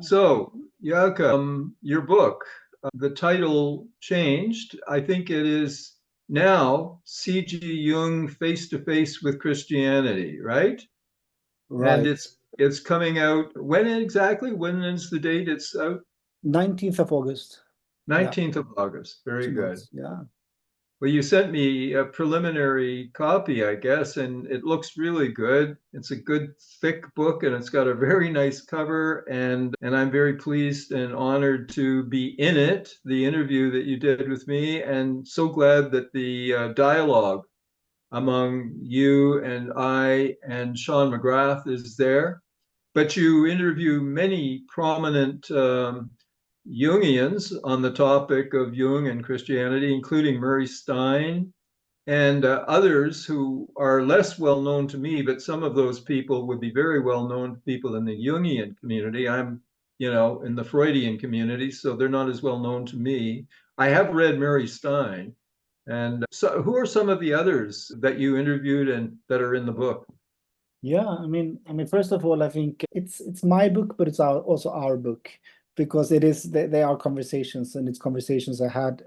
So, Jakob, your book, the title changed. I think it is now C.G. Jung Face to Face with Christianity, right? And Right. it's coming out when exactly? When is the date it's out? 19th of August. Yeah, 19th of August. Very two good. months. Yeah. Well, you sent me a preliminary copy, I guess, and it looks really good. It's a good thick book and it's got a very nice cover and I'm very pleased and honored to be in it, the interview that you did with me, and so glad that the dialogue among you and I and Sean McGrath is there. But you interview many prominent Jungians on the topic of Jung and Christianity, including Murray Stein and others who are less well known to me, but some of those people would be very well known to people in the Jungian community. I'm, in the Freudian community, so they're not as well known to me. I have read Murray Stein. And so, who are some of the others that you interviewed and that are in the book? Yeah, I mean, first of all, I think it's my book, but it's also our book because they are conversations, and it's conversations I had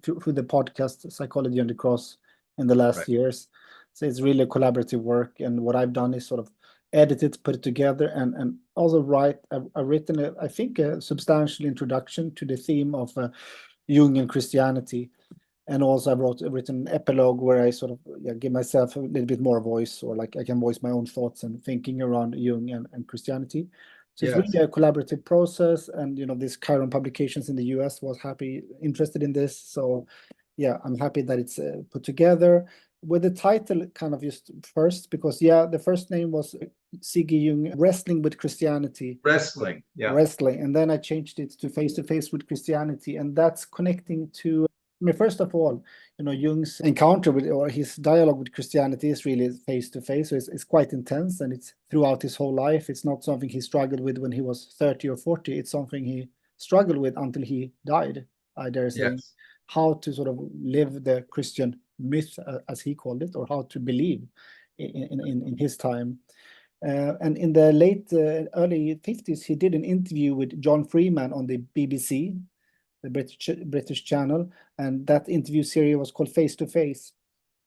through the podcast Psychology on the Cross in the last Right. years. So it's really a collaborative work, and what I've done is sort of edit it, put it together, and also write. I've written, I think, a substantial introduction to the theme of Jung and Christianity. And also I've written an epilogue where I sort of give myself a little bit more voice, or like I can voice my own thoughts and thinking around Jung and Christianity. So it's Yes. really a collaborative process, and this Chiron Publications in the US was interested in this. So yeah, I'm happy that it's put together with the title kind of just first, because the first name was C.G. Jung Wrestling with Christianity. Wrestling. Yeah. Wrestling, and then I changed it to Face with Christianity, and that's connecting to, I mean, first of all, Jung's encounter with, or his dialogue with Christianity is really face to face. So it's quite intense, and it's throughout his whole life. It's not something he struggled with when he was 30 or 40. It's something he struggled with until he died, I dare say. Yes. How to sort of live the Christian myth, as he called it, or how to believe in his time. And in the late early 50s, he did an interview with John Freeman on the BBC, the British channel, and that interview series was called Face to Face.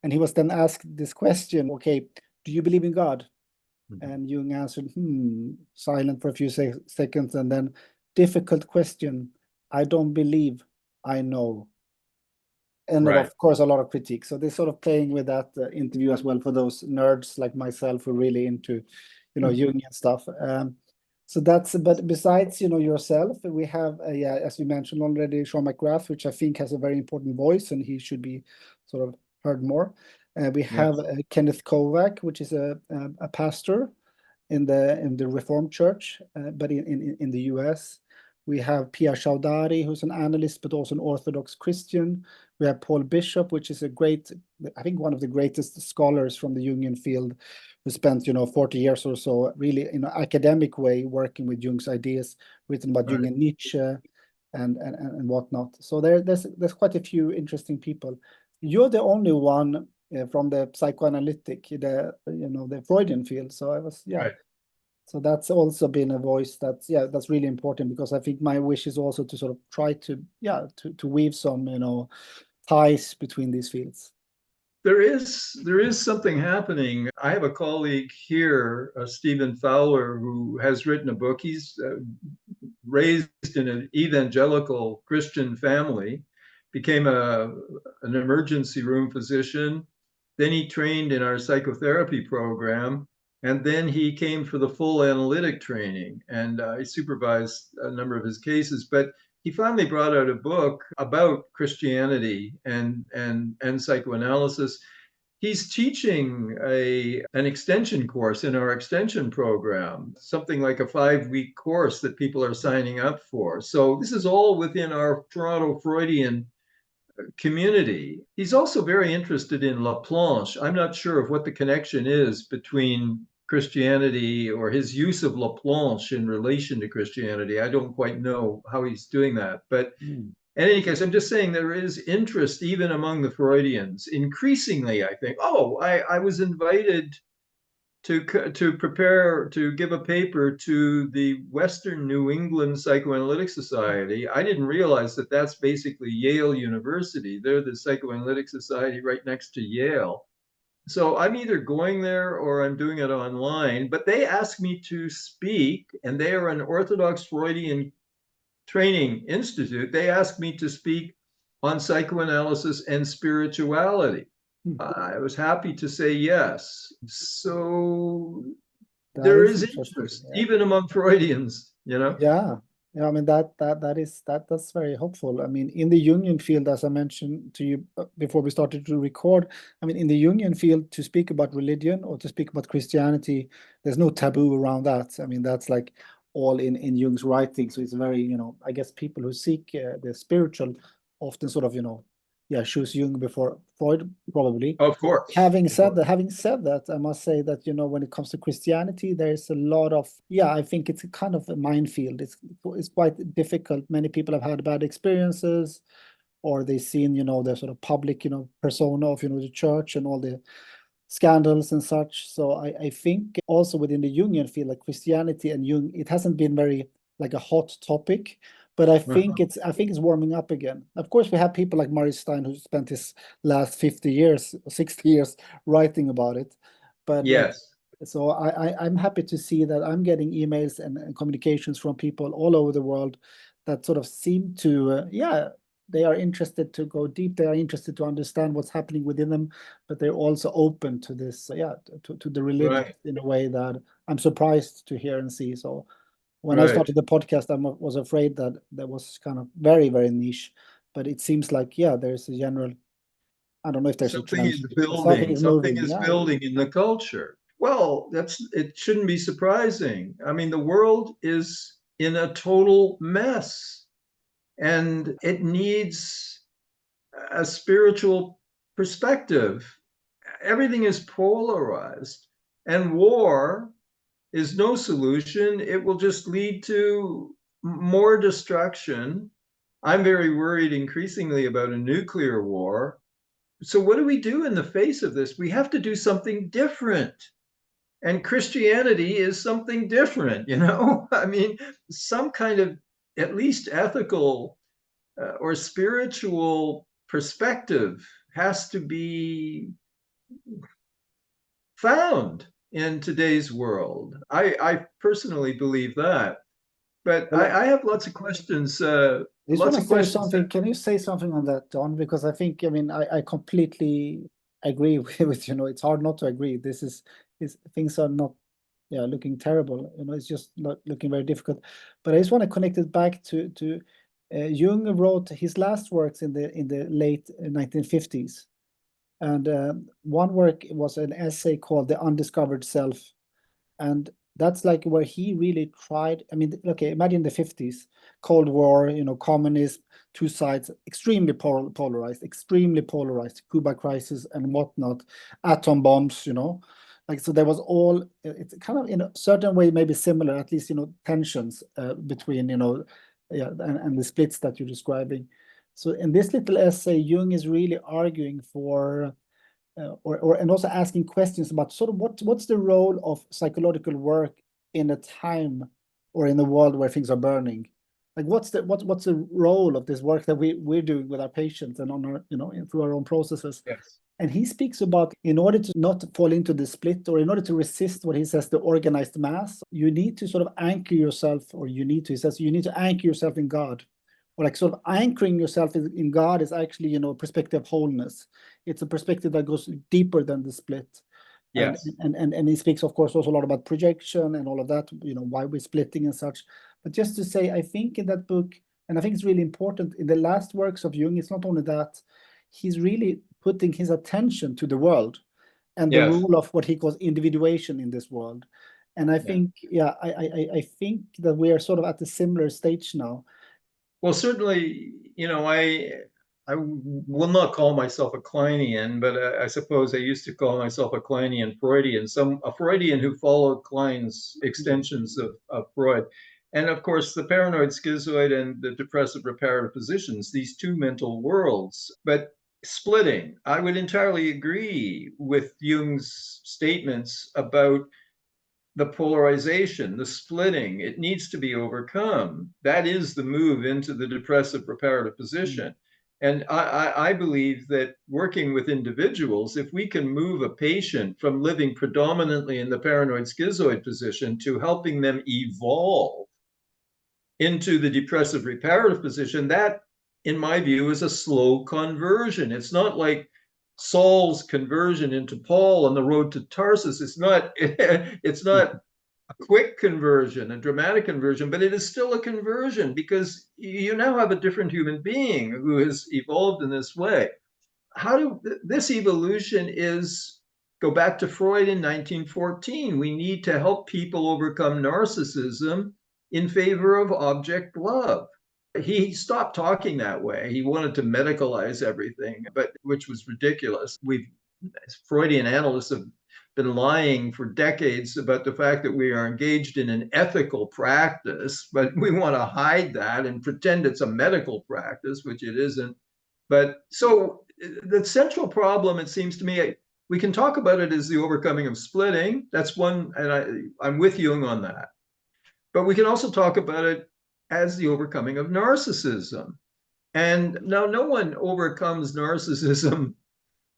And he was then asked this question: "Okay, do you believe in God?" Mhm. And Jung answered, silent for a few seconds, and then, "Difficult question. I don't believe. I know." And Right. of course, a lot of critique. So they're sort of playing with that interview as well for those nerds like myself who are really into, Jungian stuff. So that's, but besides, yourself, we have, as you mentioned already, Sean McGrath, which I think has a very important voice, and he should be sort of heard more. We have Yes. Kenneth Kovac, which is a pastor in the Reformed Church, but in the US. We have Pia Chaudhary, who's an analyst, but also an Orthodox Christian. We have Paul Bishop, which is I think one of the greatest scholars from the Jungian field, who spent, 40 years or so really in an academic way working with Jung's ideas, written about Jung Right. and Nietzsche and whatnot. So there's quite a few interesting people. You're the only one from the psychoanalytic, the Freudian field. So I was, yeah. Right. So that's also been a voice that's really important, because I think my wish is also to sort of try to weave some, ties between these fields. There is something happening. I have a colleague here, Stephen Fowler, who has written a book. He's raised in an evangelical Christian family, became an emergency room physician. Then he trained in our psychotherapy program, and then he came for the full analytic training, and I supervised a number of his cases. But he finally brought out a book about Christianity and psychoanalysis. He's teaching an extension course in our extension program, something like a 5-week course that people are signing up for. So this is all within our Toronto Freudian community. He's also very interested in Laplanche. I'm not sure of what the connection is between Christianity or his use of Laplanche in relation to Christianity. I don't quite know how he's doing that. But Mm. in any case, I'm just saying there is interest even among the Freudians. Increasingly, I think, I was invited to prepare to give a paper to the Western New England Psychoanalytic Society. I didn't realize that that's basically Yale University. They're the Psychoanalytic Society right next to Yale. So I'm either going there or I'm doing it online, but they asked me to speak, and they are an Orthodox Freudian training institute. They asked me to speak on psychoanalysis and spirituality. I was happy to say yes. So That there is is interesting. interest, Yeah. even among Freudians, you know? Yeah. Yeah, I mean that's very hopeful. I mean, in the Jungian field, as I mentioned to you before we started to record, I mean, in the Jungian field, to speak about religion or to speak about Christianity, there's no taboo around that. I mean, that's like all in Jung's writing. So it's very, I guess people who seek the spiritual often sort of, yeah, choose Jung before Freud, probably. Of course. Having said that, I must say that, when it comes to Christianity, there's a lot of, yeah, I think it's a kind of a minefield. It's quite difficult. Many people have had bad experiences, or they've seen, the sort of public, persona of, the church and all the scandals and such. So I think also within the Jungian field, like Christianity and Jung, it hasn't been very like a hot topic, but I think it's warming up again. Of course, we have people like Murray Stein who spent his last 50 years, 60 years writing about it. But Yes. so I'm happy to see that I'm getting emails and communications from people all over the world that sort of seem to, they are interested to go deep. They are interested to understand what's happening within them, but they're also open to this, to the religion Right. in a way that I'm surprised to hear and see. So when I Right. started the podcast, I was afraid that was kind of very, very niche, but it seems like, there's a general, I don't know if there's a Something trend, is but something building. is Something moving. is Yeah. building in the culture. Well, it shouldn't be surprising. I mean, the world is in a total mess, and it needs a spiritual perspective. Everything is polarized, and war is no solution. It will just lead to more destruction. I'm very worried increasingly about a nuclear war. So, what do we do in the face of this? We have to do something different. And Christianity is something different, you know? I mean, some kind of at least ethical or spiritual perspective has to be found in today's world. I personally believe that. But Well, I have lots of questions. I just want Lots to of say questions. something. Can you say something on that, Don? Because I think, I mean, I completely agree with, it's hard not to agree. This is things are not, looking terrible. It's just not looking very difficult. But I just want to connect it back to Jung wrote his last works in the late 1950s. And one work was an essay called The Undiscovered Self. And that's like where he really tried. I mean, okay, imagine the 50s, Cold War, communism, two sides, extremely polarized, Cuba crisis and whatnot, atom bombs, like, so there was all, it's kind of in a certain way maybe similar, at least, tensions between, and the splits that you're describing. So in this little essay, Jung is really arguing for and also asking questions about sort of what's the role of psychological work in a time or in a world where things are burning. Like what's the role of this work that we're doing with our patients and on our, through our own processes. Yes. And he speaks about, in order to not fall into the split, or in order to resist what he says, the organized mass, you need to sort of anchor yourself, he says, you need to anchor yourself in God. Or like sort of anchoring yourself in God is actually, a perspective of wholeness. It's a perspective that goes deeper than the split. Yes. And he speaks, of course, also a lot about projection and all of that, why we're splitting and such. But just to say, I think in that book, and I think it's really important, in the last works of Jung, it's not only that, he's really putting his attention to the world and the Yes. role of what he calls individuation in this world. And I think, I think that we are sort of at a similar stage now. Well, certainly, I will not call myself a Kleinian, but I suppose I used to call myself a Kleinian Freudian, a Freudian who followed Klein's extensions of Freud. And of course, the paranoid schizoid and the depressive reparative positions, these two mental worlds. But splitting. I would entirely agree with Jung's statements about the polarization, the splitting. It needs to be overcome. That is the move into the depressive reparative position. And I believe that working with individuals, if we can move a patient from living predominantly in the paranoid schizoid position to helping them evolve into the depressive reparative position, that, in my view, is a slow conversion. It's not like Saul's conversion into Paul on the road to Tarsus. It's not a quick conversion, a dramatic conversion, but it is still a conversion because you now have a different human being who has evolved in this way. This evolution is, go back to Freud in 1914. We need to help people overcome narcissism in favor of object love. He stopped talking that way. He wanted to medicalize everything, which was ridiculous. Freudian analysts have been lying for decades about the fact that we are engaged in an ethical practice, but we want to hide that and pretend it's a medical practice, which it isn't. But so the central problem, it seems to me, we can talk about it as the overcoming of splitting. That's one, and I'm with Jung on that. But we can also talk about it as the overcoming of narcissism. And now no one overcomes narcissism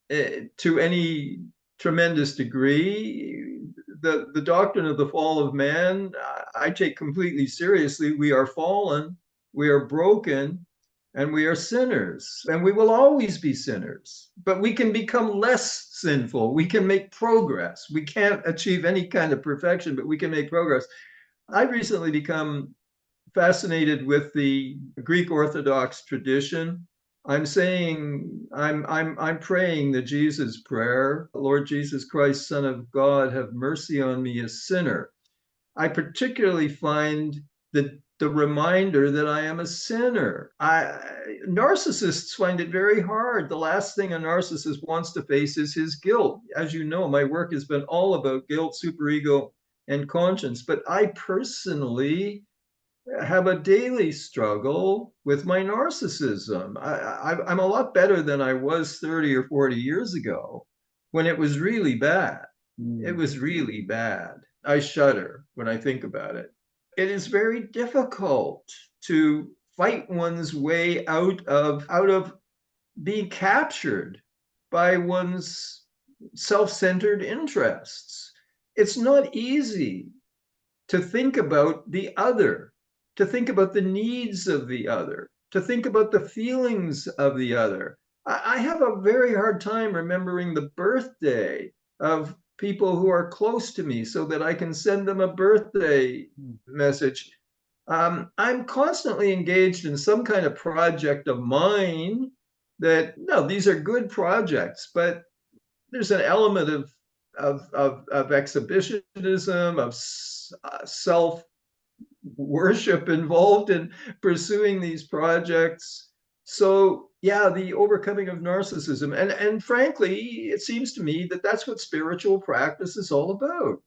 to any tremendous degree. The doctrine of the fall of man, I take completely seriously. We are fallen, we are broken, and we are sinners, and we will always be sinners. But we can become less sinful. We can make progress. We can't achieve any kind of perfection, but we can make progress. I've recently become fascinated with the Greek Orthodox tradition. I'm praying the Jesus prayer, Lord Jesus Christ, Son of God, have mercy on me, a sinner. I particularly find the reminder that I am a sinner. Narcissists find it very hard. The last thing a narcissist wants to face is his guilt. As you know, my work has been all about guilt, superego, and conscience. But I personally have a daily struggle with my narcissism. I'm a lot better than I was 30 or 40 years ago when it was really bad. It was really bad. I shudder when I think about it. It is very difficult to fight one's way out of being captured by one's self-centered interests. It's not easy to think about the other, to think about the needs of the other, to think about the feelings of the other. I have a very hard time remembering the birthday of people who are close to me so that I can send them a birthday message. I'm constantly engaged in some kind of project of mine that, no, these are good projects, but there's an element of exhibitionism, of self worship involved in pursuing these projects. So yeah, the overcoming of narcissism, and frankly, it seems to me that that's what spiritual practice is all about.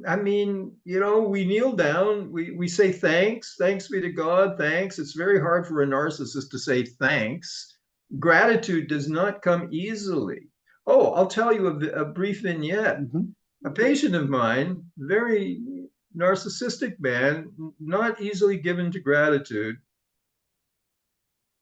I mean, we kneel down, we say thanks be to God, thanks. It's very hard for a narcissist to say thanks. Gratitude does not come easily. Oh, I'll tell you a brief vignette. A patient of mine, very narcissistic man, not easily given to gratitude.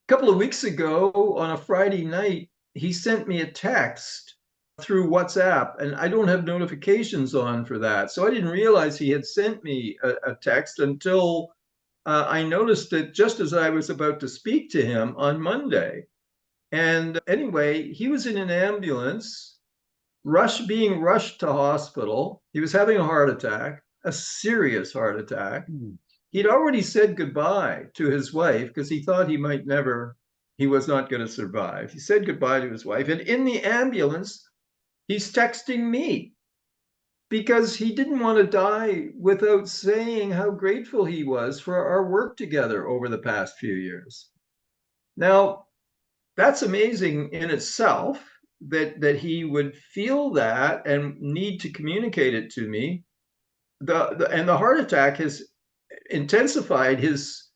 A couple of weeks ago on a Friday night, he sent me a text through WhatsApp, and I don't have notifications on for that. So I didn't realize he had sent me a text until I noticed it just as I was about to speak to him on Monday. And anyway, he was in an ambulance, being rushed to hospital. He was having a heart attack, a serious heart attack. He'd already said goodbye to his wife because he thought he was not going to survive. He said goodbye to his wife. And in the ambulance, he's texting me because he didn't want to die without saying how grateful he was for our work together over the past few years. Now, that's amazing in itself that he would feel that and need to communicate it to me. And the heart attack has intensified his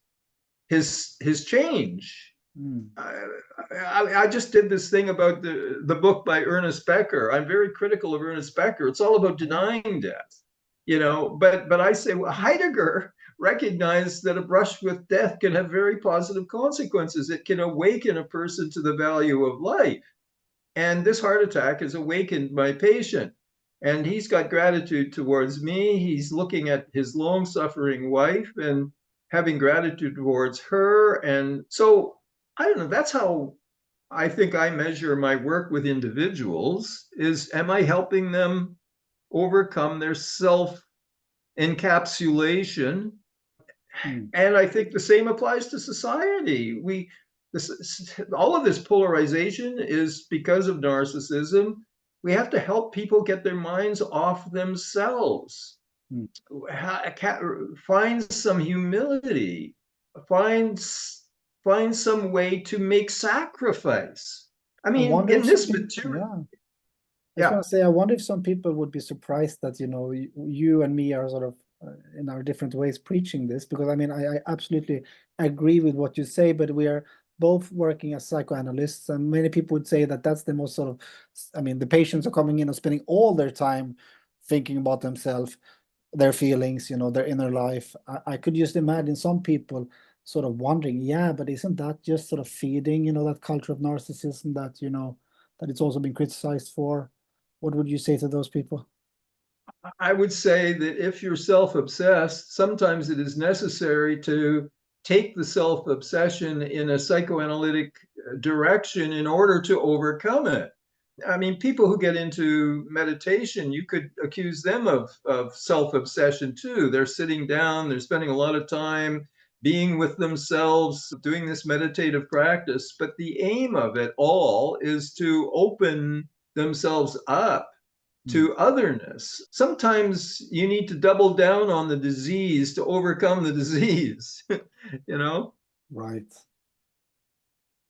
change. Mm. I just did this thing about the book by Ernest Becker. I'm very critical of Ernest Becker. It's all about denying death, but I say, well, Heidegger recognized that a brush with death can have very positive consequences. It can awaken a person to the value of life. And this heart attack has awakened my patient. And he's got gratitude towards me. He's looking at his long suffering wife and having gratitude towards her. And so I don't know, that's how I think I measure my work with individuals is, am I helping them overcome their self encapsulation? Mm. And I think the same applies to society. All of this polarization is because of narcissism. We have to help people get their minds off themselves. Mm. Find some humility. Find find some way to make sacrifice. I I mean, wonder in if some this people, material, yeah. I just yeah, want to say, I wonder if some people would be surprised that, you and me are sort of in our different ways preaching this, because I mean, I absolutely agree with what you say, but we are both working as psychoanalysts, and many people would say that that's the most sort of, I mean, the patients are coming in and spending all their time thinking about themselves, their feelings, their inner life. I could just imagine some people sort of wondering, yeah, but isn't that just sort of feeding, that culture of narcissism that, that it's also been criticized for? What would you say to those people? I would say that if you're self obsessed, sometimes it is necessary to take the self obsession in a psychoanalytic direction in order to overcome it. I mean, people who get into meditation, you could accuse them of self obsession too. They're sitting down, they're spending a lot of time being with themselves, doing this meditative practice. But the aim of it all is to open themselves up Mm. to otherness. Sometimes you need to double down on the disease to overcome the disease, you know? Right.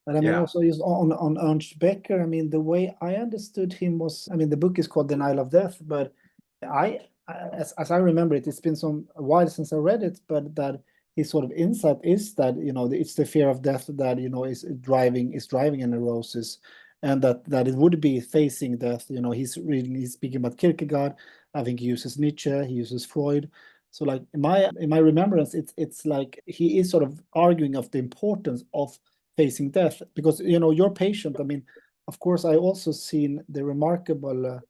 But I mean, Yeah. also is on Ernst Becker. I mean, the way I understood him was, I mean, the book is called Denial of Death, but as I remember it, it's been a while since I read it, but that his sort of insight is that, it's the fear of death that, is driving a neurosis, and that it would be facing death. He's speaking about Kierkegaard. I think he uses Nietzsche, he uses Freud. So like in my remembrance, it's like he is sort of arguing of the importance of facing death, because your patient, I mean, of course, I also seen the remarkable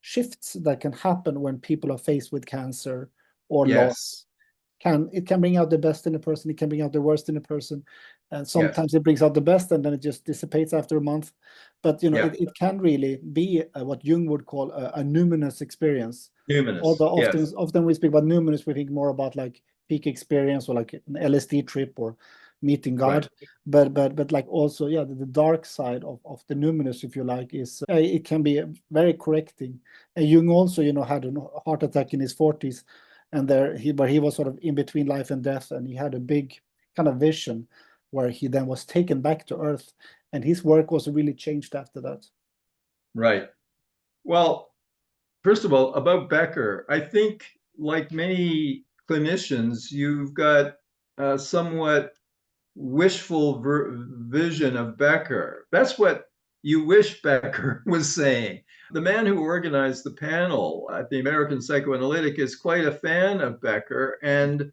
shifts that can happen when people are faced with cancer or Yes. loss. It can bring out the best in a person, it can bring out the worst in a person, and Yes. sometimes it brings out the best and then it just dissipates after a month. But Yeah. it can really be what Jung would call a numinous experience. Humanist. Although often Yes. often we speak about numinous, we think more about like peak experience or like an LSD trip or meeting Right. God. But like also, yeah, the dark side of the numinous, if you like, is it can be very correcting. And Jung also, had a heart attack in his 40s, and but he was sort of in between life and death, and he had a big kind of vision where he then was taken back to Earth, and his work was really changed after that. Right. Well, first of all, about Becker, I think, like many clinicians, you've got a somewhat wishful vision of Becker. That's what you wish Becker was saying. The man who organized the panel at the American Psychoanalytic is quite a fan of Becker, and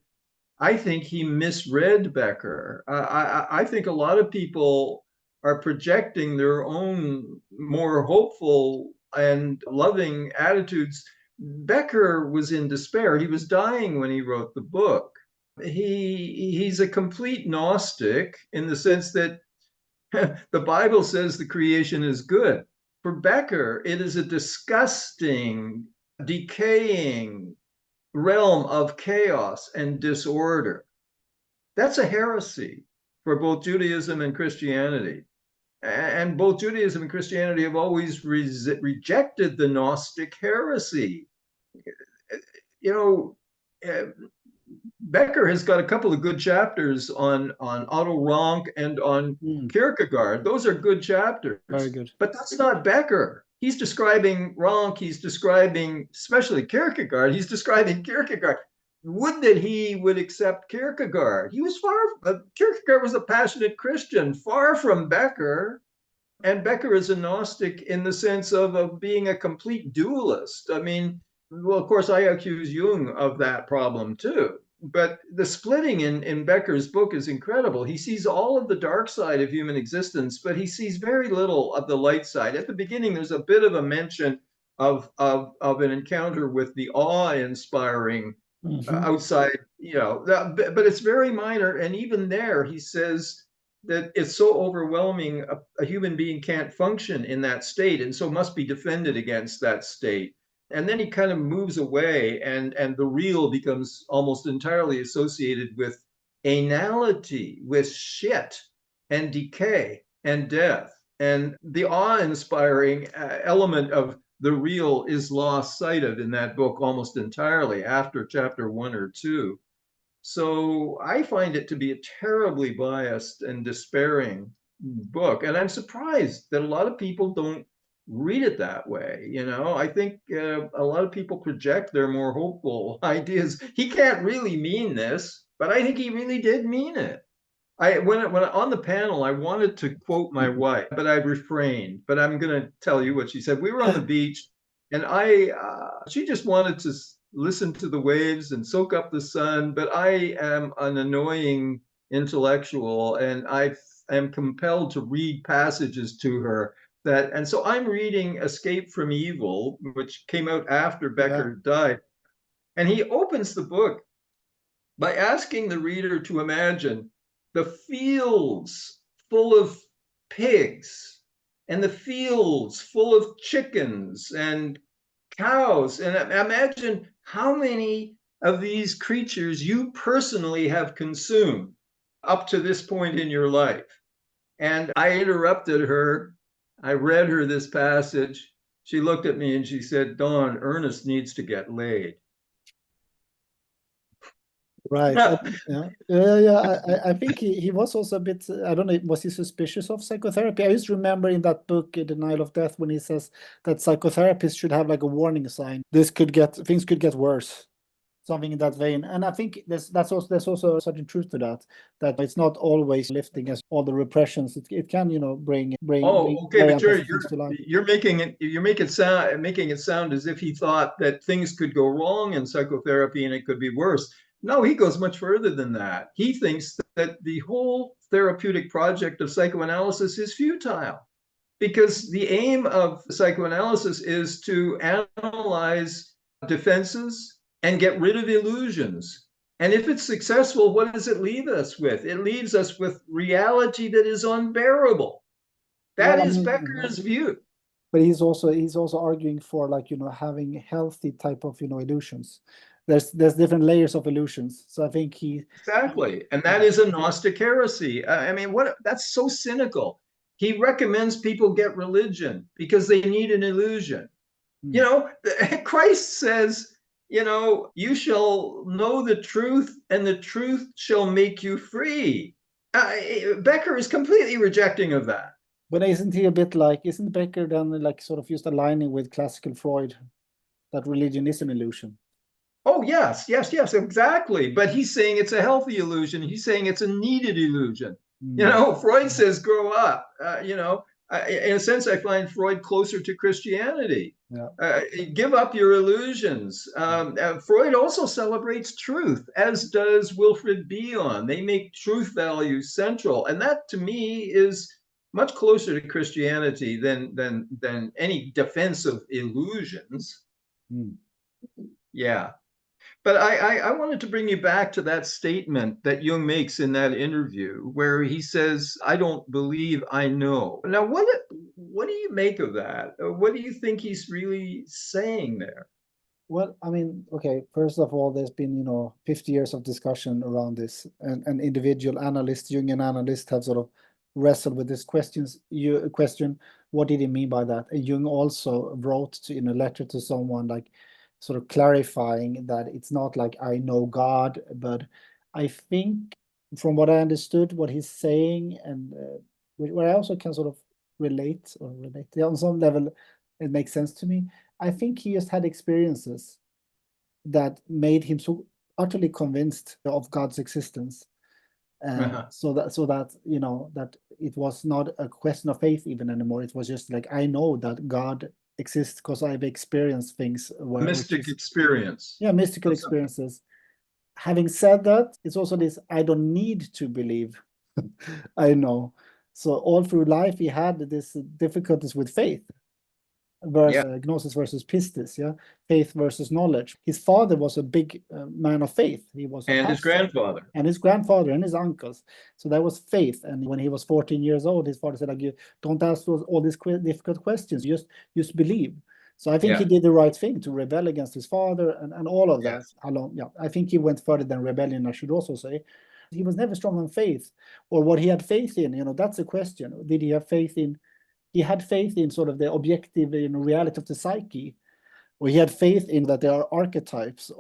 I think he misread Becker. I think a lot of people are projecting their own more hopeful and loving attitudes. Becker was in despair. He was dying when he wrote the book. He's a complete Gnostic in the sense that the Bible says the creation is good. For Becker, it is a disgusting, decaying, realm of chaos and disorder. That's a heresy for both Judaism and Christianity. And both Judaism and Christianity have always rejected the Gnostic heresy. You know, Becker has got a couple of good chapters on Otto Rank and on Mm, Kierkegaard. Those are good very chapters, good. but that's not Becker. He's describing Rank. He's describing, especially Kierkegaard. He's describing Kierkegaard. would that he would accept Kierkegaard. He was Kierkegaard was a passionate Christian, far from Becker. And Becker is a Gnostic in the sense of being a complete dualist. I mean, well, of course, I accuse Jung of that problem too. But the splitting in Becker's book is incredible. He sees all of the dark side of human existence, but he sees very little of the light side. At the beginning, there's a bit of a mention of an encounter with the awe-inspiring outside, but it's very minor. And even there, he says that it's so overwhelming, a human being can't function in that state, and so must be defended against that state. And then he kind of moves away, and the real becomes almost entirely associated with anality, with shit and decay and death. And the awe-inspiring element of the real is lost sight of in that book almost entirely after chapter 1 or 2. So I find it to be a terribly biased and despairing book. And I'm surprised that a lot of people don't read it that way. I think a lot of people project their more hopeful ideas. He can't really mean this, but I think he really did mean it. When on the panel, I wanted to quote my wife, but I refrained. But I'm going to tell you what she said. We were on the beach, and she just wanted to listen to the waves and soak up the sun. But I am an annoying intellectual, and I am compelled to read passages to her and so I'm reading Escape from Evil, which came out after Becker died. And he opens the book by asking the reader to imagine the fields full of pigs and the fields full of chickens and cows. And imagine how many of these creatures you personally have consumed up to this point in your life. And I interrupted her. I read her this passage. She looked at me and she said, "Don, Ernest needs to get laid." Right. I think he was also a bit, I don't know, was he suspicious of psychotherapy? I just remember in that book, Denial of Death, when he says that psychotherapists should have like a warning sign. Things could get worse. Something in that vein. And I think there's also certain truth to that it's not always lifting as all the repressions. It can, bring okay, but you're making it sound as if he thought that things could go wrong in psychotherapy and it could be worse. No, he goes much further than that. He thinks that the whole therapeutic project of psychoanalysis is futile, because the aim of psychoanalysis is to analyze defenses and get rid of illusions. And if it's successful, what does it leave us with? It leaves us with reality that is unbearable. That is Becker's view. But he's also arguing for, like, having healthy type of, illusions. There's different layers of illusions. So I think exactly, and that is a Gnostic heresy. I mean, that's so cynical. He recommends people get religion because they need an illusion. Christ says, you shall know the truth and the truth shall make you free. Becker is completely rejecting of that. But isn't Becker then like sort of just aligning with classical Freud, that religion is an illusion? Oh, yes, exactly. But he's saying it's a healthy illusion. He's saying it's a needed illusion. Freud says, grow up. In a sense, I find Freud closer to Christianity. Give up your illusions. Freud also celebrates truth, as does Wilfred Bion. They make truth values central. And that, to me, is much closer to Christianity than any defense of illusions. Yeah. But I wanted to bring you back to that statement that Jung makes in that interview, where he says, "I don't believe I know." Now, what do you make of that? What do you think he's really saying there? Well, I mean, okay, first of all, there's been, 50 years of discussion around this, and individual analysts, Jungian analysts, have sort of wrestled with this question, what did he mean by that? And Jung also wrote in a letter to someone, like, sort of clarifying that it's not like I know God, but I think from what I understood, what he's saying, and where I also can sort of relate on some level, it makes sense to me. I think he just had experiences that made him so utterly convinced of God's existence. So that that it was not a question of faith even anymore. It was just like, I know that God exists because I've experienced things Mystic experience. Yeah, mystical experiences. Having said that, it's also this, I don't need to believe. I know. So all through life, he had this difficulties with faith, versus gnosis versus pistis, faith versus knowledge. His father was a big man of faith. He was a and pastor. His grandfather. And his grandfather and his uncles. So that was faith. And when he was 14 years old, his father said, like, you don't ask all these difficult questions, just believe. So I think he did the right thing to rebel against his father and all of that. I think he went further than rebellion, I should also say. He was never strong on faith, or what he had faith in, that's a question. Did he have faith in, he had faith in sort of the objective reality of the psyche, or he had faith in that there are archetypes,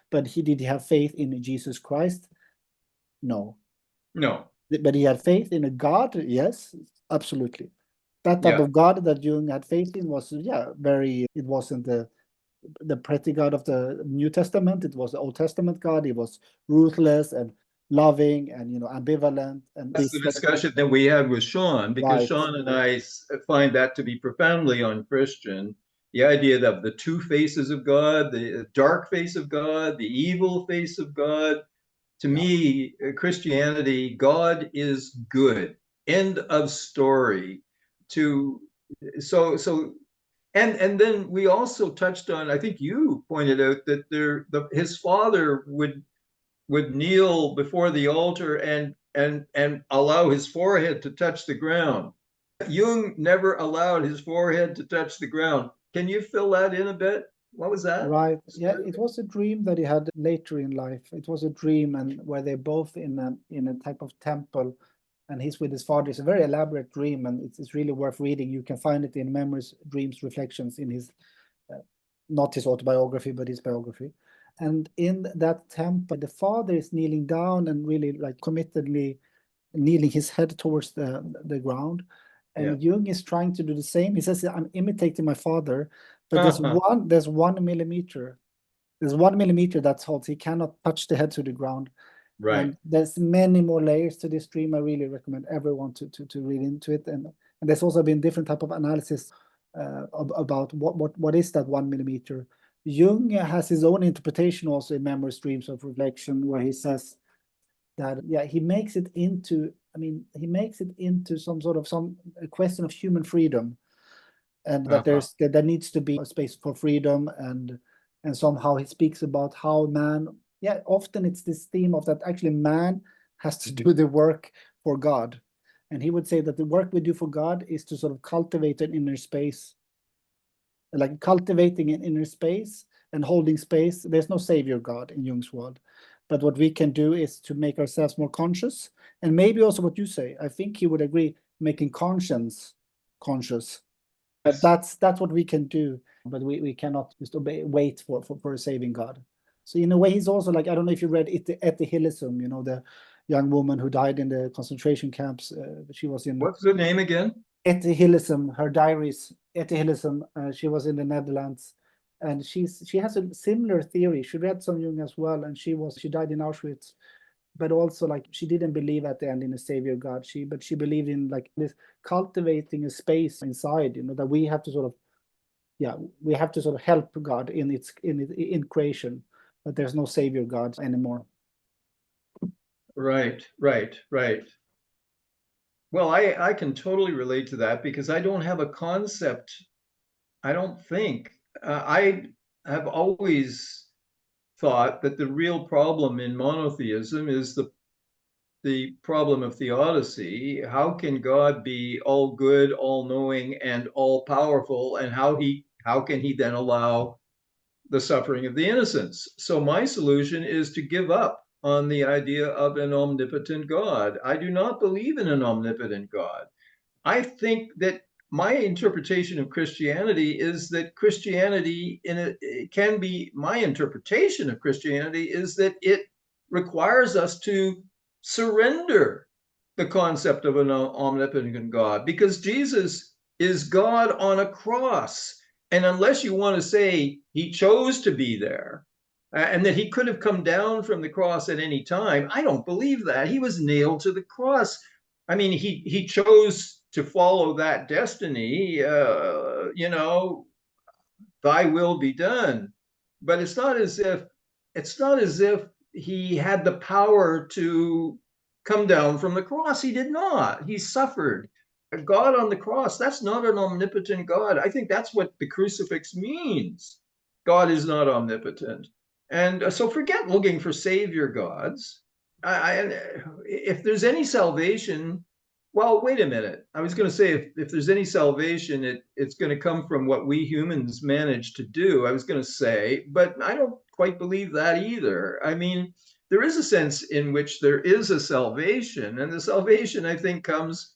but did he have faith in Jesus Christ? No. But he had faith in a God, yes, absolutely. That type of God that Jung had faith in was, it wasn't the pretty God of the New Testament. It was the Old Testament God. He was ruthless and loving and ambivalent. And that's the discussion that we had with Sean, because Sean and I find that to be profoundly unchristian. The idea of the two faces of God, the dark face of God, the evil face of God. To me, Christianity, God is good. End of story. And then we also touched on, I think you pointed out that his father would kneel before the altar and allow his forehead to touch the ground. Jung never allowed his forehead to touch the ground. Can you fill that in a bit? What was that? Right. Yeah, it was a dream that he had later in life. It was a dream, and where they're both in a type of temple, and he's with his father. It's a very elaborate dream, and it's really worth reading. You can find it in Memories, Dreams, Reflections in his, not his autobiography, but his biography. And in that temple, the father is kneeling down and really like committedly kneeling his head towards the ground. And Jung is trying to do the same. He says, I'm imitating my father, but there's 1 millimeter. There's 1 millimeter that's hot. He cannot touch the head to the ground. Right. And there's many more layers to this dream. I really recommend everyone to read into it. And there's also been different type of analysis about what is that 1 millimeter. Jung has his own interpretation also in Memories, Dreams of Reflection, where he says that he makes it into a question of human freedom, and that there needs to be a space for freedom, and somehow he speaks about how man, often it's this theme of that actually man has to do the work for God. And he would say that the work we do for God is to sort of cultivate an inner space, like cultivating an inner space and holding space. There's no savior God in Jung's world. But what we can do is to make ourselves more conscious. And maybe also what you say, I think he would agree, making conscience conscious. But that's what we can do. But we cannot just wait for a saving God. So in a way, he's also like, I don't know if you read Etihillism, the young woman who died in the concentration camps. She was in... What's the name again? Etihillism, her diaries. Etihillism, she was in the Netherlands. And she has a similar theory. She read some Jung as well, and she died in Auschwitz, but also like she didn't believe at the end in a savior God. But she believed in like this cultivating a space inside, that we have to sort of help God in creation, but there's no savior God anymore. Right. Well, I can totally relate to that, because I don't have a concept. I don't think. I have always thought that the real problem in monotheism is the problem of theodicy. How can God be all good, all knowing, and all powerful, and how can he then allow the suffering of the innocents? So my solution is to give up on the idea of an omnipotent God. I do not believe in an omnipotent God. I think that my interpretation of Christianity is that my interpretation of Christianity is that it requires us to surrender the concept of an omnipotent God, because Jesus is God on a cross. And unless you want to say he chose to be there, and that he could have come down from the cross at any time. I don't believe that. He was nailed to the cross. I mean, he chose to follow that destiny, thy will be done. But it's not as if he had the power to come down from the cross. He did not. He suffered. God on the cross, that's not an omnipotent God. I think that's what the crucifix means. God is not omnipotent. And so forget looking for savior gods. If there's any salvation, well, wait a minute. I was going to say, if there's any salvation, it's going to come from what we humans manage to do, I was going to say, but I don't quite believe that either. I mean, there is a sense in which there is a salvation, and the salvation, I think, comes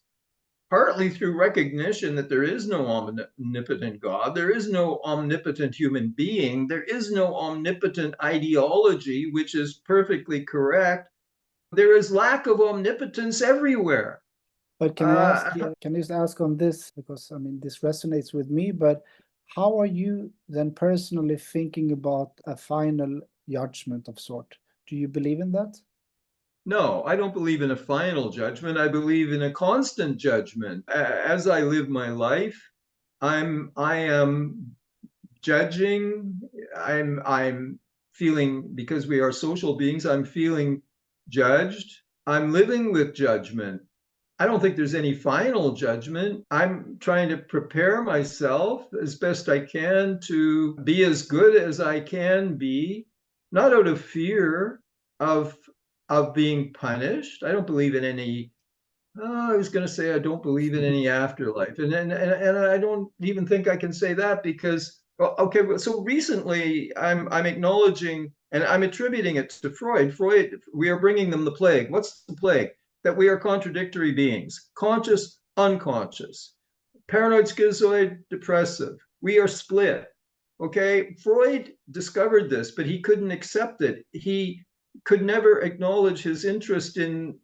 partly through recognition that there is no omnipotent God, there is no omnipotent human being, there is no omnipotent ideology, which is perfectly correct. There is lack of omnipotence everywhere. But can I ask you, can I just ask on this, because I mean, this resonates with me, but how are you then personally thinking about a final judgment of sort? Do you believe in that? No, I don't believe in a final judgment. I believe in a constant judgment. As I live my life, I am judging. I'm feeling, because we are social beings, I'm feeling judged. I'm living with judgment. I don't think there's any final judgment. I'm trying to prepare myself as best I can to be as good as I can be, not out of fear of being punished. I don't believe in any. Oh, I was going to say I don't believe in any afterlife, and I don't even think I can say that because, well, okay. So recently, I'm acknowledging and I'm attributing it to Freud. Freud, we are bringing them the plague. What's the plague? That we are contradictory beings, conscious, unconscious, paranoid, schizoid, depressive. We are split. Okay, Freud discovered this, but he couldn't accept it. He could never acknowledge his interest in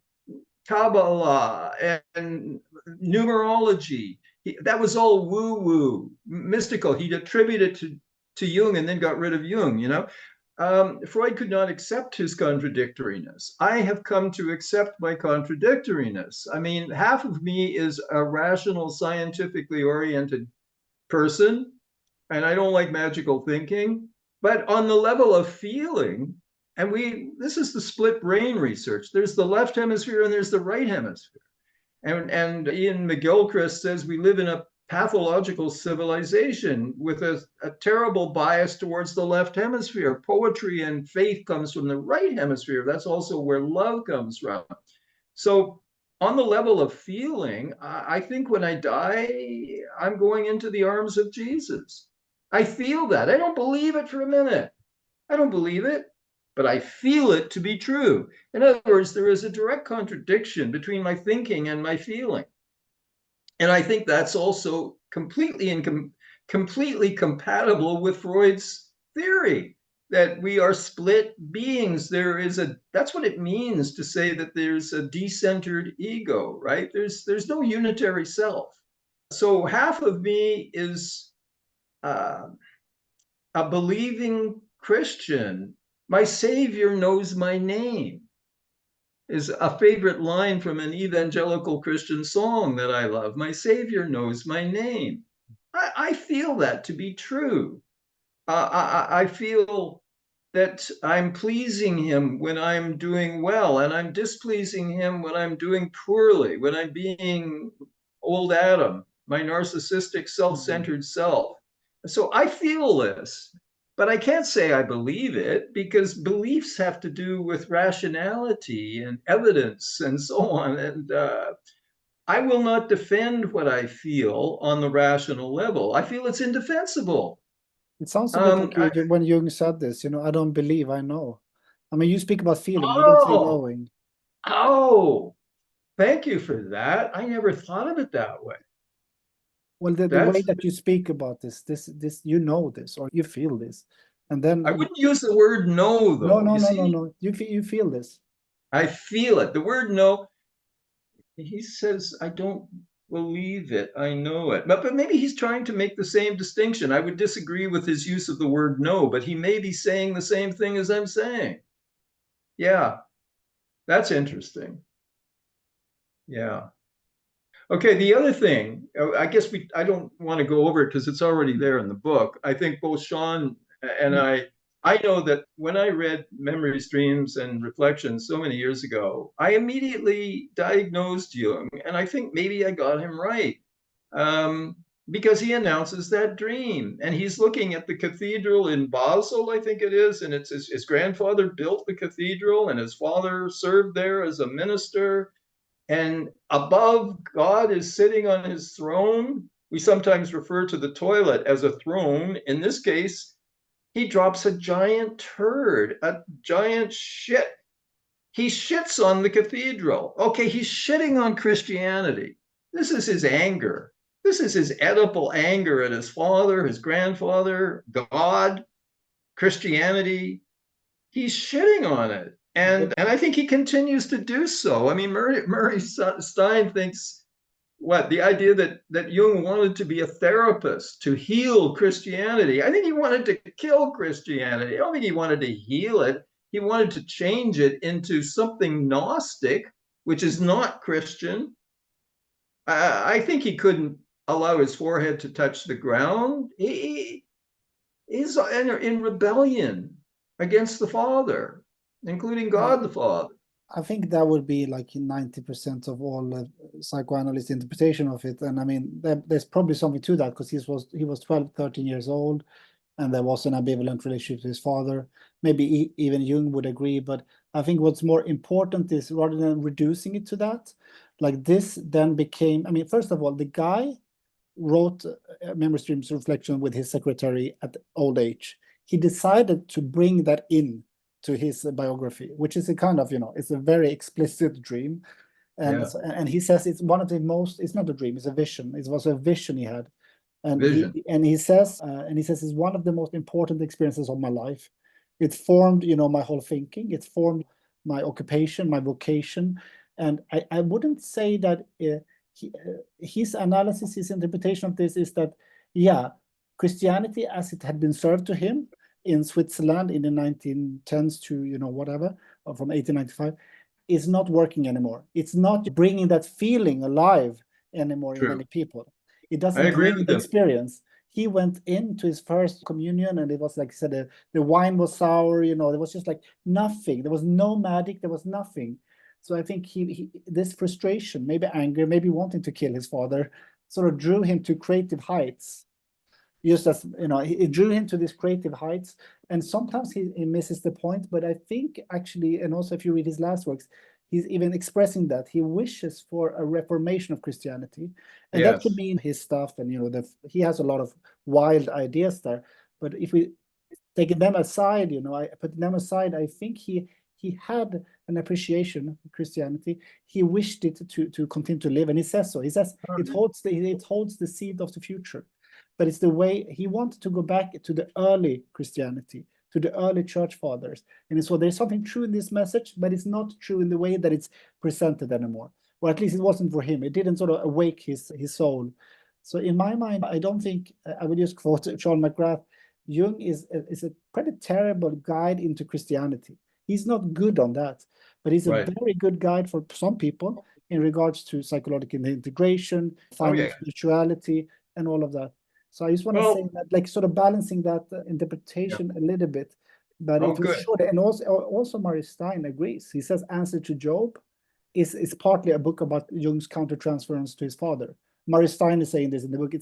Kabbalah and numerology. That was all woo-woo, mystical. He'd attribute it to Jung and then got rid of Jung, Freud could not accept his contradictoriness. I have come to accept my contradictoriness. I mean, half of me is a rational, scientifically oriented person, and I don't like magical thinking. But on the level of feeling, and this is the split brain research. There's the left hemisphere and there's the right hemisphere. And Ian McGilchrist says we live in a pathological civilization with a terrible bias towards the left hemisphere. Poetry and faith comes from the right hemisphere. That's also where love comes from. So on the level of feeling, I think when I die, I'm going into the arms of Jesus. I feel that. I don't believe it for a minute. I don't believe it, but I feel it to be true. In other words, there is a direct contradiction between my thinking and my feeling. And I think that's also completely compatible with Freud's theory that we are split beings. That's what it means to say that there's a decentered ego, right? There's no unitary self. So half of me is a believing Christian. My Savior knows my name is a favorite line from an evangelical Christian song that I love. My Savior knows my name. I feel that to be true. I feel that I'm pleasing him when I'm doing well, and I'm displeasing him when I'm doing poorly, when I'm being old Adam, my narcissistic, self-centered self. So I feel this. But I can't say I believe it because beliefs have to do with rationality and evidence and so on. And I will not defend what I feel on the rational level. I feel it's indefensible. It sounds a bit like when Jung said this, I don't believe, I know. I mean, you speak about feeling, you don't say knowing. Oh, thank you for that. I never thought of it that way. Well, the way that you speak about this, you know this, or you feel this, and then I wouldn't use the word know, though. No. You feel this. I feel it. The word know. He says, I don't believe it. I know it. But maybe he's trying to make the same distinction. I would disagree with his use of the word no, but he may be saying the same thing as I'm saying. Yeah, that's interesting. Yeah. Okay, the other thing, I guess I don't want to go over it because it's already there in the book. I think both Sean and I know that when I read Memory Streams and Reflections so many years ago, I immediately diagnosed Jung, and I think maybe I got him right. Um, because he announces that dream, and he's looking at the cathedral in Basel, I think it is, and it's his grandfather built the cathedral, and his father served there as a minister, and above, God is sitting on his throne. We sometimes refer to the toilet as a throne. In this case, he drops a giant turd, a giant shit. He shits on the cathedral. Okay, he's shitting on Christianity. This is his anger. This is his Oedipal anger at his father, his grandfather, God, Christianity. He's shitting on it. And I think he continues to do so. I mean, Murray Stein thinks what the idea that Jung wanted to be a therapist to heal Christianity. I think he wanted to kill Christianity. I don't think he wanted to heal it. He wanted to change it into something Gnostic, which is not Christian. I think he couldn't allow his forehead to touch the ground. He is in rebellion against the Father, including God the Father. I think that would be like 90% of all psychoanalyst interpretation of it. And I mean, there's probably something to that because he was 12, 13 years old, and there was an ambivalent relationship to his father. Maybe even Jung would agree, but I think what's more important is rather than reducing it to that, like this then became, I mean, first of all, the guy wrote Memory Streams Reflection with his secretary at old age. He decided to bring that in to his biography, which is a kind of, it's a very explicit dream. And Yeah. and he says it's one of the most, it's not a dream, it's a vision. It was a vision he had. And Vision. he says it's one of the most important experiences of my life. It formed, my whole thinking. It formed my occupation, my vocation. And I wouldn't say that his analysis, his interpretation of this is that, yeah, Christianity as it had been served to him in Switzerland in the 1910s to, whatever, or from 1895, is not working anymore. It's not bringing that feeling alive anymore in many people. It doesn't bring the experience. He went into his first communion and it was like he said, the wine was sour, there was just like nothing. There was no magic, there was nothing. So I think he this frustration, maybe anger, maybe wanting to kill his father, sort of drew him to creative heights. Just as, it drew him to these creative heights. And sometimes he misses the point, but I think actually, and also if you read his last works, he's even expressing that he wishes for a reformation of Christianity, and that could mean his stuff, and he has a lot of wild ideas there. But if we take them aside, I put them aside, I think he had an appreciation of Christianity. He wished it to continue to live, and he says so. He says it holds the seed of the future, but it's the way he wanted to go back to the early Christianity, to the early church fathers. And so there's something true in this message, but it's not true in the way that it's presented anymore. Or at least it wasn't for him. It didn't sort of awake his soul. So in my mind, I don't think, I would just quote Sean McGrath, Jung is a pretty terrible guide into Christianity. He's not good on that, but he's a very good guide for some people in regards to psychological integration, finding spirituality, and all of that. So I just want to say that, like, sort of balancing that interpretation a little bit, but it was short. And also Murray Stein agrees. He says Answer to Job is partly a book about Jung's countertransference to his father. Murray Stein is saying this in the book.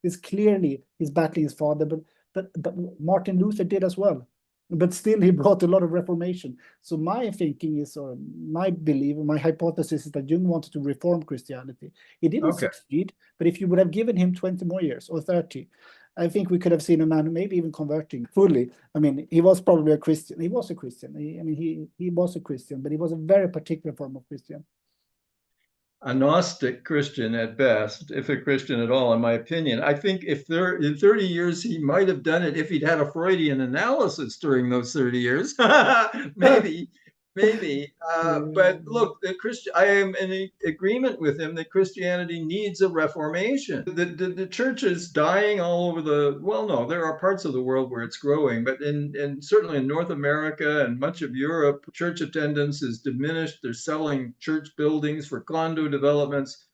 It's clearly he's battling his father, but Martin Luther did as well. But still, he brought a lot of reformation. So my thinking is, or my belief, my hypothesis is that Jung wanted to reform Christianity. He didn't succeed, but if you would have given him 20 more years or 30, I think we could have seen a man maybe even converting fully. I mean, he was probably a Christian. He was a Christian. He was a Christian, but he was a very particular form of Christian. A Gnostic Christian at best, if a Christian at all, in my opinion. I think in 30 years, he might have done it if he'd had a Freudian analysis during those 30 years. Maybe. maybe. But look, I am in agreement with him that Christianity needs a reformation. The church is dying all over well, no, there are parts of the world where it's growing, but certainly in North America and much of Europe, church attendance is diminished. They're selling church buildings for condo developments.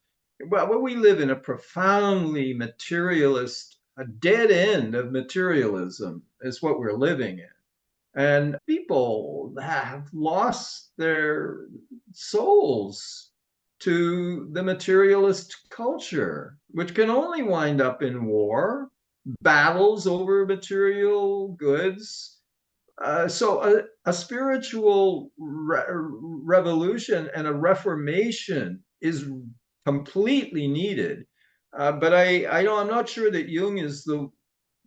Well, we live in a profoundly materialist, a dead end of materialism is what we're living in. And people have lost their souls to the materialist culture, which can only wind up in war, battles over material goods. So a spiritual revolution and a reformation is completely needed. But I'm not sure that Jung is the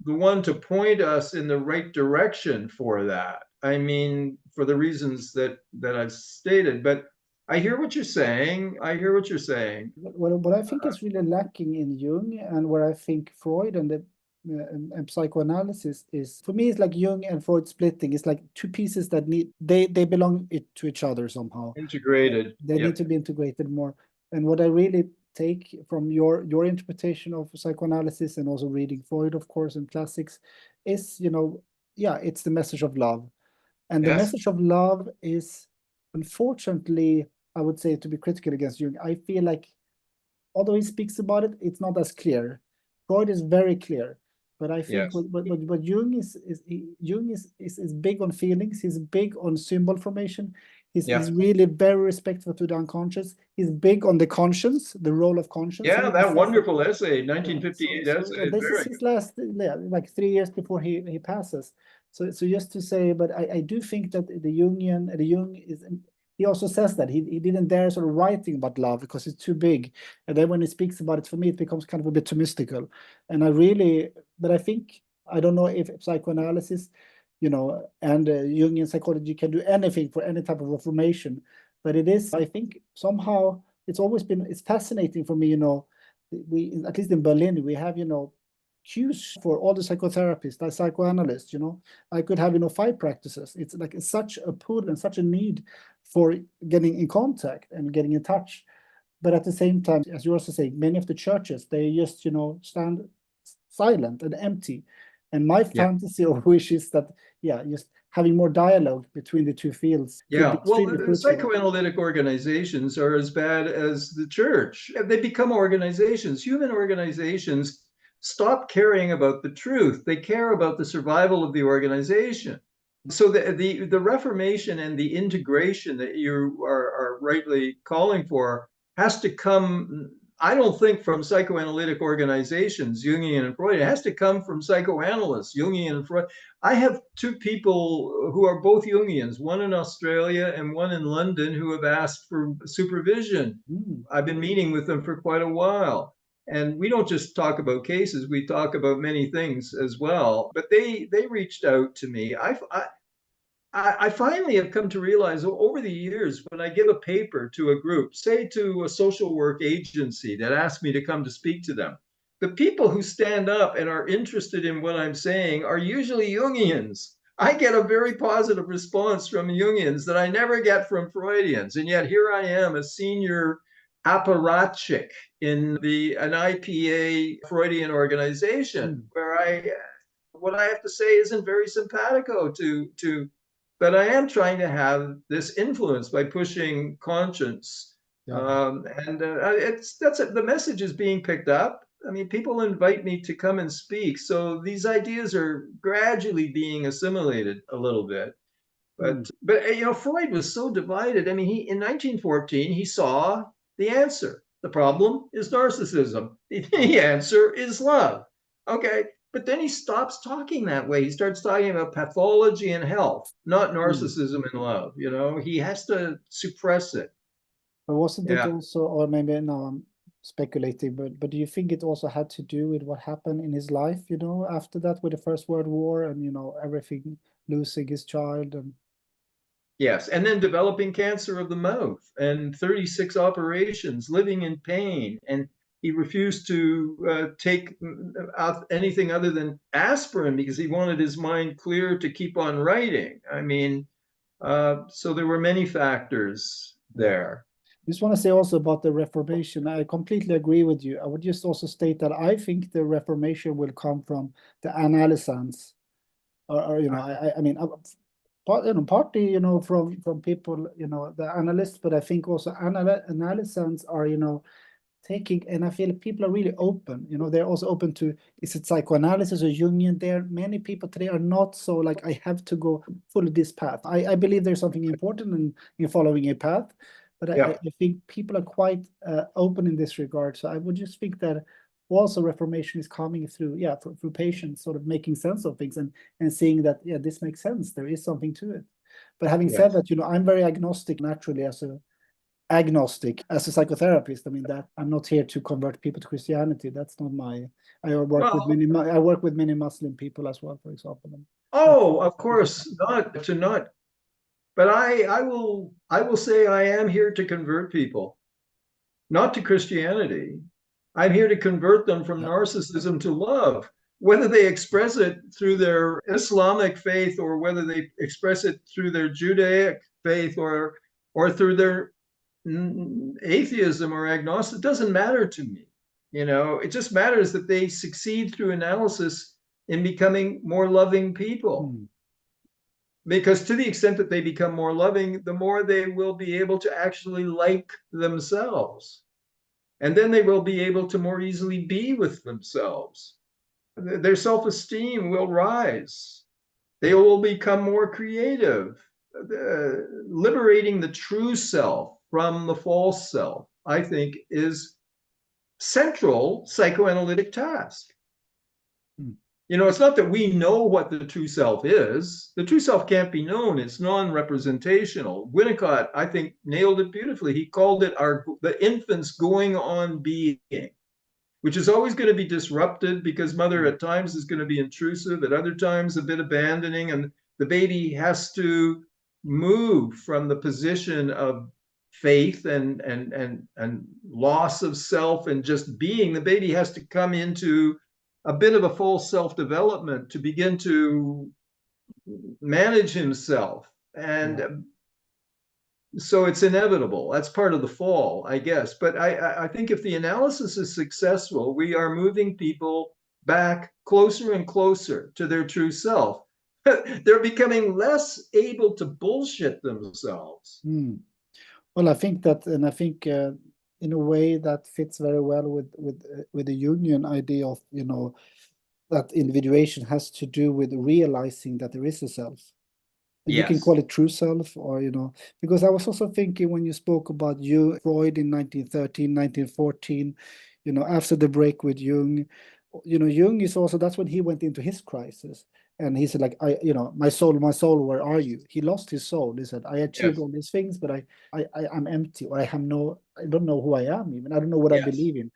one to point us in the right direction for that. I mean, for the reasons that I've stated. But I hear what you're saying. I hear what you're saying. What I think is really lacking in Jung, and where I think Freud and the and psychoanalysis is, for me, it's like Jung and Freud splitting. It's like two pieces that they belong to each other somehow. Integrated. They need to be integrated more. And what I really take from your interpretation of psychoanalysis, and also reading Freud, of course, and classics, is, it's the message of love. And the message of love is, unfortunately, I would say, to be critical against Jung, I feel like, although he speaks about it, it's not as clear. Freud is very clear, but I think what Jung is big on feelings. He's big on symbol formation. He's really very respectful to the unconscious. He's big on the conscience, the role of conscience. Yeah, that wonderful essay, 1958 essay. This is his last, like 3 years before he passes. So just to say, but I do think that the Jung is. He also says that he didn't dare sort of writing about love because it's too big, and then when he speaks about it, for me, it becomes kind of a bit too mystical. And but I think, I don't know if psychoanalysis, and Jungian psychology can do anything for any type of reformation, but I think somehow it's fascinating for me. We, at least in Berlin, we have cues for all the psychotherapists, the psychoanalysts. I could have 5 practices. It's like such a pull and such a need for getting in contact and getting in touch. But at the same time, as you also say, many of the churches, they just stand silent and empty. And my fantasy or wish is that just having more dialogue between the two fields. Well, psychoanalytic organizations are as bad as the church. They become organizations. Human organizations stop caring about the truth. They care about the survival of the organization. So the reformation and the integration that you are rightly calling for has to come, I don't think, from psychoanalytic organizations, Jungian and Freud. It has to come from psychoanalysts, Jungian and Freud. I have 2 people who are both Jungians, one in Australia and one in London, who have asked for supervision. I've been meeting with them for quite a while. And we don't just talk about cases, we talk about many things as well. But they reached out to me. I finally have come to realize over the years, when I give a paper to a group, say to a social work agency that asks me to come to speak to them, the people who stand up and are interested in what I'm saying are usually Jungians. I get a very positive response from Jungians that I never get from Freudians. And yet here I am, a senior apparatchik in an IPA Freudian organization, where what I have to say isn't very simpatico to but I am trying to have this influence by pushing conscience. The message is being picked up. I mean, people invite me to come and speak, so these ideas are gradually being assimilated a little bit. But Freud was so divided. I mean, in 1914 he saw the answer. The problem is narcissism. The answer is love. Okay. But then he stops talking that way. He starts talking about pathology and health, not narcissism and love. He has to suppress it. But wasn't it also, or maybe now I'm speculating, but do you think it also had to do with what happened in his life, after that, with the First World War and, everything, losing his child? Yes, and then developing cancer of the mouth and 36 operations, living in pain, and he refused to take anything other than aspirin because he wanted his mind clear to keep on writing. I mean, So there were many factors there. Just want to say also about the Reformation. I completely agree with you. I would just also state that I think the Reformation will come from the analysans, or I mean, partly from people, the analysts, but I think also analysans are taking, and I feel people are really open. They're also open to, is it psychoanalysis or Jungian? There, many people today are not so like, I have to go follow this path. I believe there's something important in following a path, but Yeah. I think people are quite open in this regard. So I would just think that also Reformation is coming through, through patients sort of making sense of things and seeing that, this makes sense. There is something to it. But having said that, I'm very agnostic naturally as a psychotherapist. I mean, that I'm not here to convert people to Christianity. That's not my. I work with many Muslim people as well, for example. Oh, of course, not. But I will say I am here to convert people, not to Christianity. I'm here to convert them from narcissism to love, whether they express it through their Islamic faith or whether they express it through their Judaic faith or through their atheism or agnostic. It doesn't matter to me. It just matters that they succeed through analysis in becoming more loving people. Because to the extent that they become more loving, the more they will be able to actually like themselves. And then they will be able to more easily be with themselves. Their self-esteem will rise. They will become more creative. Liberating the true self from the false self, I think, is central psychoanalytic task. It's not that we know what the true self is. The true self can't be known. It's non-representational. Winnicott, I think, nailed it beautifully. He called it the infant's going on being, which is always going to be disrupted because mother at times is going to be intrusive, at other times a bit abandoning, and the baby has to move from the position of faith and loss of self and just being. The baby has to come into a bit of a full self-development to begin to manage himself. And so it's inevitable. That's part of the fall, I guess. But I think if the analysis is successful, we are moving people back closer and closer to their true self. They're becoming less able to bullshit themselves. Well, I think that, and I think in a way that fits very well with the Jungian idea of that individuation has to do with realizing that there is a self. You can call it true self, or because I was also thinking when you spoke about Freud in 1913, 1914, after the break with Jung, Jung is also, that's when he went into his crisis. And he said, like, my soul, where are you? He lost his soul. He said, I achieved all these things, but I'm empty, or I don't know who I am even. I don't know what I believe in.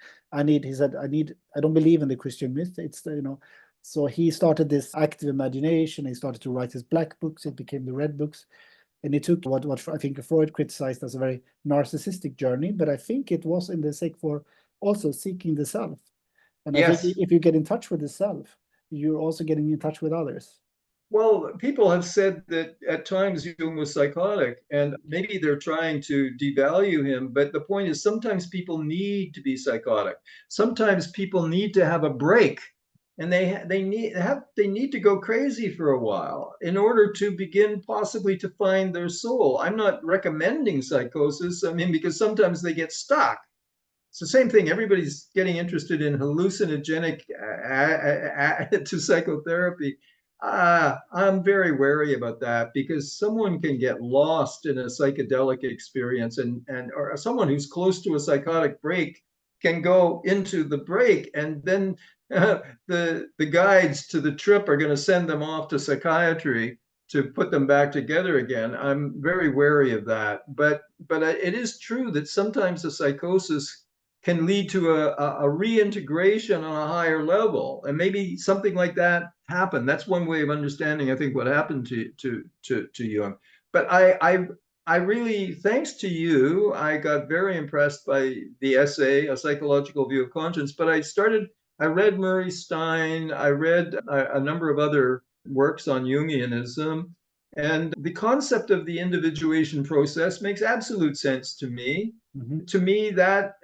He said, I don't believe in the Christian myth. It's, so he started this active imagination. He started to write his black books. It became the red books. And he took what I think Freud criticized as a very narcissistic journey, but I think it was in the sake for also seeking the self. And I think if you get in touch with the self, you're also getting in touch with others. Well, people have said that at times Jung was psychotic, and maybe they're trying to devalue him. But the point is, sometimes people need to be psychotic. Sometimes people need to have a break, and they need to go crazy for a while in order to begin possibly to find their soul. I'm not recommending psychosis. I mean, because sometimes they get stuck. It's the same thing. Everybody's getting interested in hallucinogenic to psychotherapy. I'm very wary about that because someone can get lost in a psychedelic experience, or someone who's close to a psychotic break can go into the break, and then the guides to the trip are going to send them off to psychiatry to put them back together again. I'm very wary of that. But it is true that sometimes a psychosis can lead to a reintegration on a higher level, and maybe something like that happened. That's one way of understanding, I think, what happened to Jung. But I really, thanks to you, I got very impressed by the essay, A Psychological View of Conscience. But I read Murray Stein, I read a number of other works on Jungianism, And the concept of the individuation process makes absolute sense to me. Mm-hmm. To me, that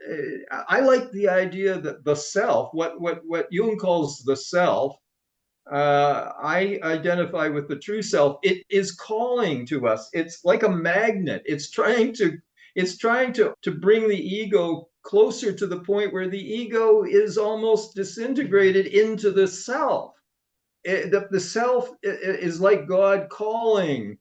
I like the idea that the self, what Jung calls the self, I identify with the true self. It is calling to us. It's like a magnet. It's trying to bring the ego closer to the point where the ego is almost disintegrated into the self. The self is like God calling,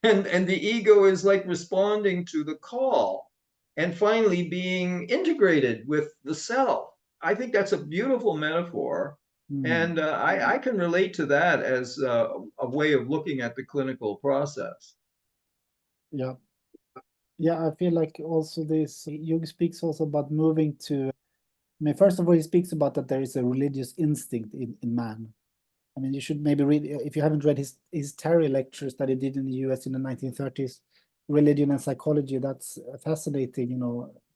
and the ego is like responding to the call, and finally being integrated with the self. I think that's a beautiful metaphor, Mm. and I can relate to that as a way of looking at the clinical process. Yeah. Yeah, I feel like also this Jung speaks also about moving to, I mean, first of all, he speaks about that there is a religious instinct in man. I mean, you should maybe read, if you haven't read his Terry lectures that he did in the US in the 1930s, Religion and Psychology. That's fascinating,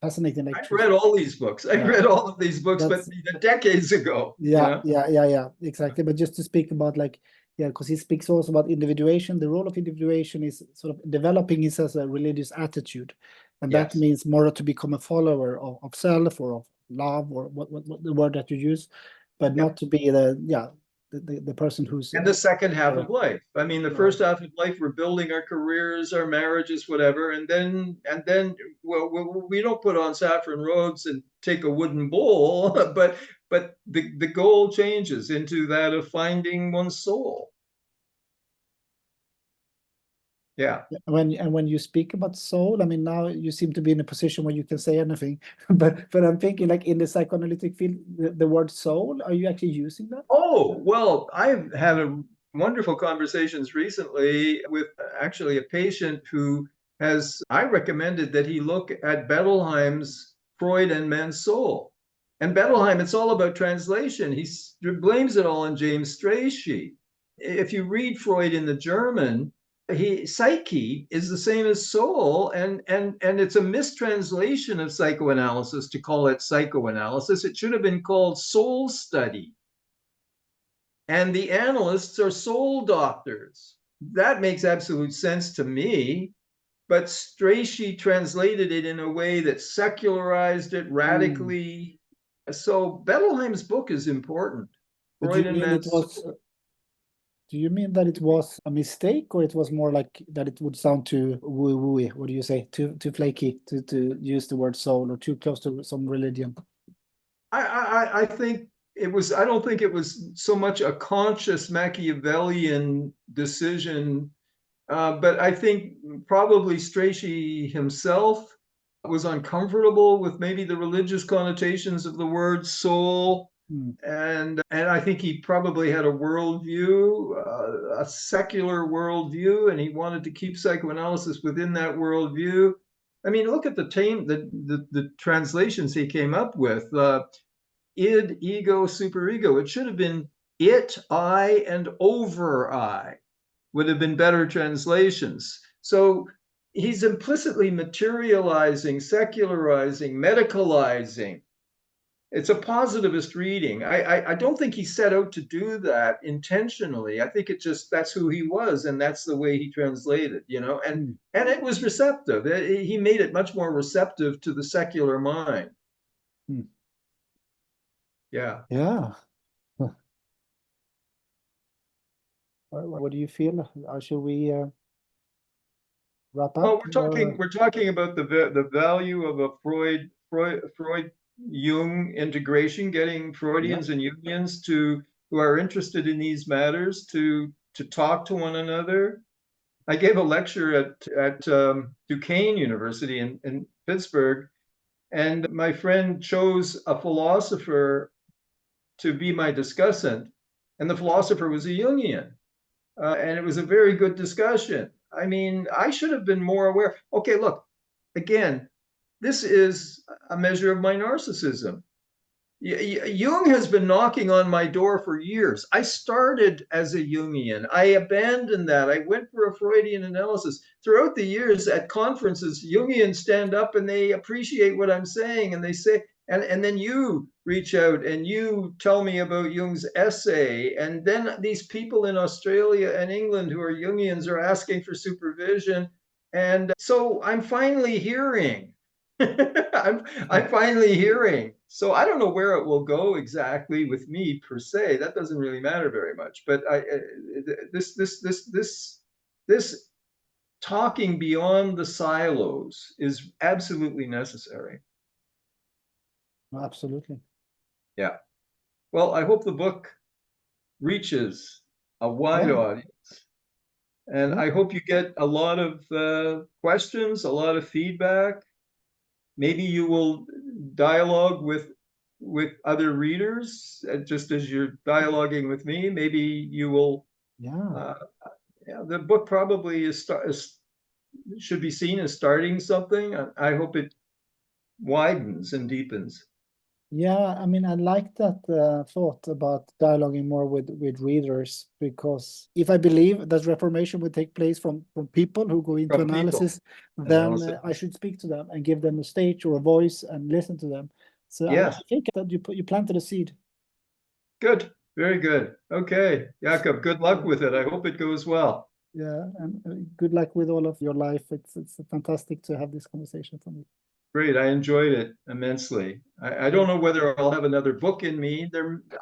fascinating I've lectures. read all these books. I've Yeah, read all of these books, but that's decades ago. yeah, Yeah. yeah, yeah, yeah, exactly. But just to speak about like, yeah, because he speaks also about individuation. The role of individuation is sort of developing his as a religious attitude, and that Yes. means more to become a follower of self or of love or what the word that you use, but not Yep. to be the person who's And the second half yeah, of life. I mean, the right. first half of life, we're building our careers, our marriages, whatever, and then well, we don't put on saffron robes and take a wooden bowl, but the goal changes into that of finding one's soul. Yeah. When you speak about soul, I mean, now you seem to be in a position where you can say anything, but I'm thinking like in the psychoanalytic field, the word soul, are you actually using that? Oh, well, I've had wonderful conversations recently with actually a patient who I recommended that he look at Bettelheim's Freud and Man's Soul. And Bettelheim, it's all about translation. He blames it all on James Strachey. If you read Freud in the German, psyche is the same as soul, and it's a mistranslation of psychoanalysis to call it psychoanalysis. It should have been called soul study, and the analysts are soul doctors. That makes absolute sense to me. But Strachey translated it in a way that secularized it Mm. radically. So Bettelheim's book is important. But do Freud you and mean it Man's was, do you mean that it was a mistake, or it was more like that it would sound too woo wooey? What do you say? Too flaky to use the word soul, or too close to some religion? I think it was, I don't think it was so much a conscious Machiavellian decision, but I think probably Strachey himself was uncomfortable with maybe the religious connotations of the word soul. Mm. And I think he probably had a worldview, a secular worldview, and he wanted to keep psychoanalysis within that worldview. I mean, look at the translations he came up with. Id, ego, superego. It should have been it, I, and over I would have been better translations. So he's implicitly materializing, secularizing, medicalizing. It's a positivist reading. I don't think he set out to do that intentionally. I think it just, that's who he was, and that's the way he translated, Mm. and it was receptive. He made it much more receptive to the secular mind. Mm. Yeah. Yeah. What do you feel? Should we wrap Well, up? we're talking about the value of a Freud Jung integration, getting Yeah. Freudians and Jungians who are interested in these matters to talk to one another. I gave a lecture at Duquesne University in Pittsburgh, and my friend chose a philosopher to be my discussant, and the philosopher was a Jungian. And it was a very good discussion. I mean, I should have been more aware. Okay, look, again, this is a measure of my narcissism. Jung has been knocking on my door for years. I started as a Jungian. I abandoned that. I went for a Freudian analysis. Throughout the years at conferences, Jungians stand up and they appreciate what I'm saying. And they say, And then you reach out and you tell me about Jung's essay. And then these people in Australia and England who are Jungians are asking for supervision. And so I'm finally hearing. I'm finally hearing. So I don't know where it will go exactly with me per se. That doesn't really matter very much. But this talking beyond the silos is absolutely necessary. Absolutely. Yeah. Well, I hope the book reaches a wide audience. And I hope you get a lot of questions, a lot of feedback. Maybe you will dialogue with other readers, just as you're dialoguing with me. Maybe you will. Yeah. Yeah, the book probably should be seen as starting something. I hope it widens and deepens. Yeah, I mean, I like that thought about dialoguing more with readers, because if I believe that reformation would take place from people who go into From people. analysis, then I should speak to them and give them a stage or a voice and listen to them. So Yes. I think that you planted a seed. Good. Very good. Okay, Jakob, good luck with it. I hope it goes well. Yeah, and good luck with all of your life. It's fantastic to have this conversation for me. Great. I enjoyed it immensely. I don't know whether I'll have another book in me.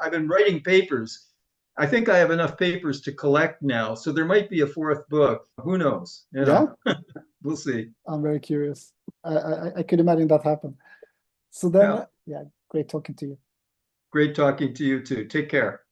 I've been writing papers. I think I have enough papers to collect now. So there might be a fourth book. Who knows? You know? Yeah. We'll see. I'm very curious. I could imagine that happen. So then, yeah, great talking to you. Great talking to you too. Take care.